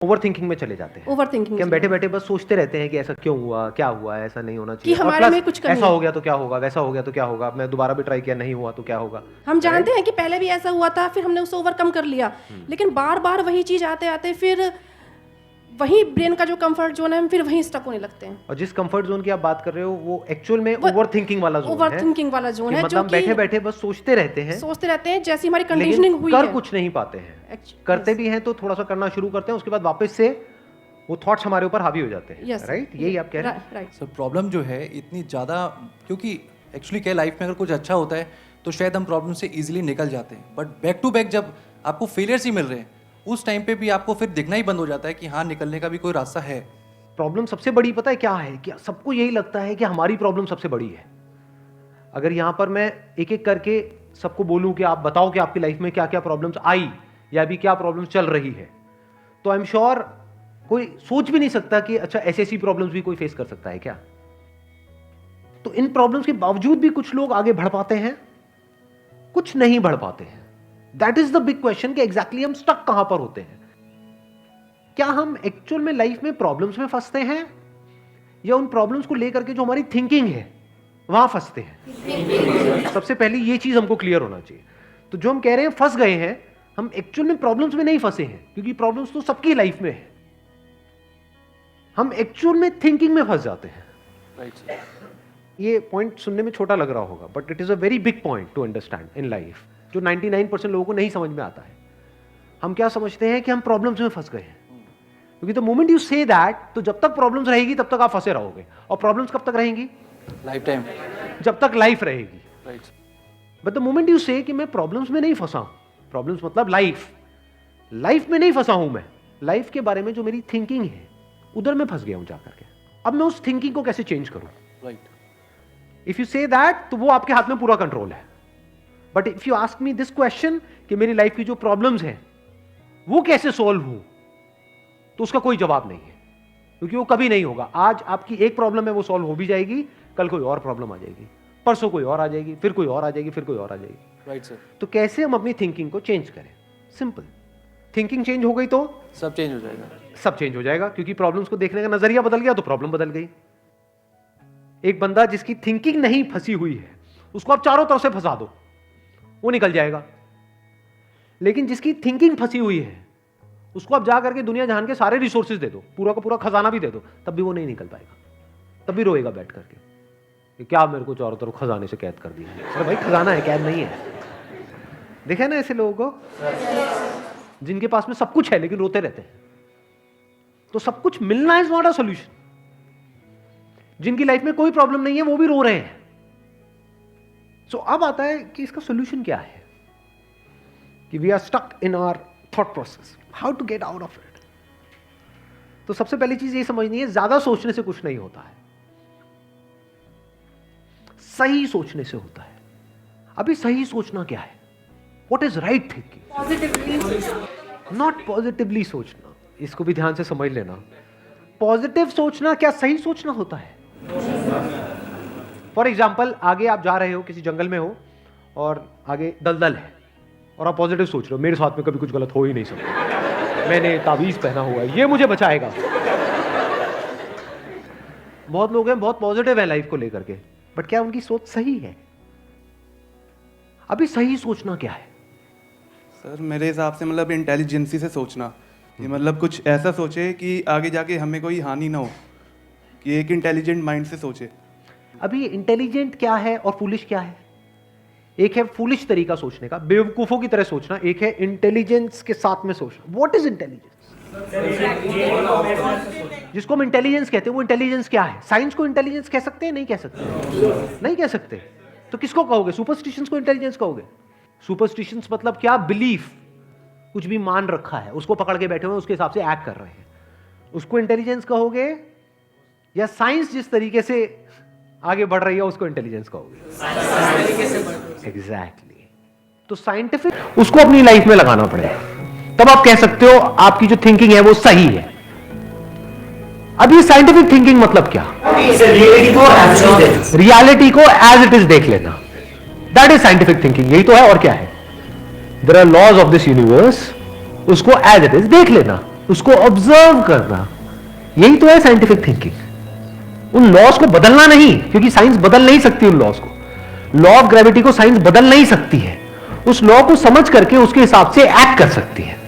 Overthinking में चले जाते हैं। ओवरथिंकिंग कि हम बैठे बैठे बस सोचते रहते हैं कि ऐसा क्यों हुआ, क्या हुआ, ऐसा नहीं होना चाहिए, कि हमारे में कुछ कमी ऐसा है। हो गया तो क्या होगा, वैसा हो गया तो क्या होगा, मैं दोबारा भी ट्राई किया नहीं हुआ तो क्या होगा। हम जानते हैं कि पहले भी ऐसा हुआ था, फिर हमने उसे ओवरकम कर लिया, लेकिन बार बार वही चीज आते आते फिर वही ब्रेन का जो कंफर्ट जोन है हम फिर वहीं स्टक होने लगते हैं। और जिस कंफर्ट जोन की आप बात कर रहे हो वो एक्चुअल में ओवरथिंकिंग वाला जोन है। ओवरथिंकिंग वाला जोन है, मतलब बैठे बैठे बस सोचते रहते हैं, जैसी हमारी कंडीशनिंग हुई कर है, कुछ नहीं पाते हैं। करते भी हैं तो थोड़ा सा करना शुरू करते हैं, उसके बाद वापस से वो थॉट्स हमारे ऊपर हावी हो जाते हैं। राइट, यही आप कह रहे हैं। राइट सर प्रॉब्लम जो है इतनी ज़्यादा, क्योंकि एक्चुअली क्या लाइफ में अगर कुछ अच्छा होता है तो शायद हम प्रॉब्लम से इजीली निकल जाते हैं, बट बैक टू बैक जब आपको फेलियर्स ही मिल रहे हैं उस टाइम पे भी आपको फिर दिखना ही बंद हो जाता है कि हाँ निकलने का भी कोई रास्ता है। प्रॉब्लम सबसे बड़ी पता है क्या है, कि सबको यही लगता है कि हमारी प्रॉब्लम सबसे बड़ी है। अगर यहां पर मैं एक एक करके सबको बोलूं कि आप बताओ कि आपकी लाइफ में क्या क्या प्रॉब्लम्स आई या अभी क्या प्रॉब्लम्स चल रही है, तो आई एम श्योर कोई सोच भी नहीं सकता कि अच्छा ऐसी प्रॉब्लम्स भी कोई फेस कर सकता है क्या। तो इन प्रॉब्लम्स के बावजूद भी कुछ लोग आगे बढ़ पाते हैं, कुछ नहीं बढ़ पाते हैं। That is the big question कि एग्जैक्टली हम स्टक कहां पर होते हैं। क्या हम एक्चुअल में लाइफ में प्रॉब्लम्स में फंसते हैं या उन प्रॉब्लम्स को लेकर के जो हमारी थिंकिंग है वहां फंसते हैं। सबसे पहले ये चीज हमको क्लियर होना चाहिए। तो जो हम कह रहे हैं फंस गए हैं, हम एक्चुअल में प्रॉब्लम्स में नहीं फंसे हैं, क्योंकि प्रॉब्लम्स तो सबकी लाइफ में है। हम एक्चुअल में थिंकिंग में फंस जाते हैं। ये पॉइंट सुनने में छोटा लग रहा होगा, but it is a very big point two understand in life, जो 99% लोगों को नहीं समझ में आता है। हम क्या समझते हैं कि हम प्रॉब्लम्स में फंस गए हैं, क्योंकि the moment you say that, तो जब तक प्रॉब्लम्स रहेगी तब तक आप फंसे रहोगे। और प्रॉब्लम्स कब तक रहेंगी? लाइफ टाइम, जब तक लाइफ रहेगी। बट द मोमेंट यू से कि मैं प्रॉब्लम्स में नहीं फंसा हूं, प्रॉब्लम्स मतलब लाइफ में नहीं फंसा हूं, मैं लाइफ के बारे में जो मेरी थिंकिंग है उधर मैं फंस गया हूं जाकर के। अब मैं उस थिंकिंग को कैसे चेंज करूं? इफ यू से दैट, तो वो आपके हाथ में पूरा कंट्रोल है। But if you ask me this question कि मेरी लाइफ की जो प्रॉब्लम्स हैं वो कैसे सॉल्व हो, तो उसका कोई जवाब नहीं है, क्योंकि वो कभी नहीं होगा। आज आपकी एक प्रॉब्लम है, वो सॉल्व हो भी जाएगी, कल कोई और प्रॉब्लम आ जाएगी, परसों कोई और आ जाएगी, फिर कोई और आ जाएगी, फिर कोई और आ जाएगी। Right sir. तो कैसे हम अपनी थिंकिंग को चेंज करें? सिंपल, थिंकिंग चेंज हो गई तो सब चेंज हो जाएगा। सब चेंज हो जाएगा, क्योंकि प्रॉब्लम्स को देखने का नजरिया बदल गया तो प्रॉब्लम बदल गई। एक बंदा जिसकी थिंकिंग नहीं फंसी हुई है, उसको आप चारों तरफ से फंसा दो, वो निकल जाएगा। लेकिन जिसकी थिंकिंग फंसी हुई है, उसको आप जा करके दुनिया जहान के सारे रिसोर्सेज दे दो, पूरा का पूरा खजाना भी दे दो, तब भी वो नहीं निकल पाएगा, तब भी रोएगा बैठ करके कि क्या मेरे को चारों तरफ खजाने से कैद कर दिया। अरे भाई खजाना है, कैद नहीं है। देखा ना ऐसे लोगों को जिनके पास में सब कुछ है लेकिन रोते रहते हैं। तो सब कुछ मिलना इज नॉट अ सोल्यूशन। जिनकी लाइफ में कोई प्रॉब्लम नहीं है वो भी रो रहे हैं। सो अब आता है कि इसका सोल्यूशन क्या है, कि we are stuck in our thought process, how to get out of it. तो सबसे पहली चीज ये समझनी है, ज्यादा सोचने से कुछ नहीं होता है, सही सोचने से होता है। अभी सही सोचना क्या है? What is right thinking, not positively सोचना। इसको भी ध्यान से समझ लेना। पॉजिटिव सोचना क्या सही सोचना होता है? फॉर एग्जाम्पल, आगे आप जा रहे हो, किसी जंगल में हो और आगे दलदल है और आप पॉजिटिव सोच रहे हो, मेरे साथ में कभी कुछ गलत हो ही नहीं सकता, मैंने ताबीज पहना हुआ है, ये मुझे बचाएगा। बहुत लोग हैं बहुत पॉजिटिव है लाइफ को लेकर के, बट क्या उनकी सोच सही है? अभी सही सोचना क्या है? सर मेरे हिसाब से मतलब इंटेलिजेंसी से सोचना, कि मतलब कुछ ऐसा सोचे कि आगे जाके हमें कोई हानि ना हो, कि एक इंटेलिजेंट माइंड से सोचे। अभी इंटेलिजेंट क्या है और फूलिश क्या है? एक है फूलिश तरीका सोचने का, बेवकूफों की तरह सोचना, एक है इंटेलिजेंस के साथ में सोचना। What is intelligence? जिसको हम इंटेलिजेंस कहते हैं वो इंटेलिजेंस क्या है? साइंस को इंटेलिजेंस कह सकते हैं? नहीं कह सकते, नहीं कह सकते। तो किसको कहोगे? सुपरस्टिशंस को इंटेलिजेंस कहोगे? सुपरस्टिशंस मतलब क्या? बिलीफ, कुछ भी मान रखा है, उसको पकड़ के बैठे हुए उसके हिसाब से एक्ट कर रहे हैं, उसको इंटेलिजेंस कहोगे? या साइंस जिस तरीके से आगे बढ़ रही है उसको इंटेलिजेंस कहोगे? एग्जैक्टली। तो साइंटिफिक उसको अपनी लाइफ में लगाना पड़ेगा, तब आप कह सकते हो आपकी जो थिंकिंग है वो सही है। अब ये साइंटिफिक थिंकिंग मतलब क्या? रियलिटी को एज इट इज देख लेना, दैट इज साइंटिफिक थिंकिंग। यही तो है, और क्या है? There are laws of this universe, उसको एज इट इज देख लेना, उसको ऑब्जर्व करना, यही तो है साइंटिफिक थिंकिंग। उन लॉज को बदलना नहीं, क्योंकि साइंस बदल नहीं सकती उन लॉज को। लॉ ऑफ ग्रेविटी को साइंस बदल नहीं सकती है, उस लॉ को समझ करके उसके हिसाब से एक्ट कर सकती है।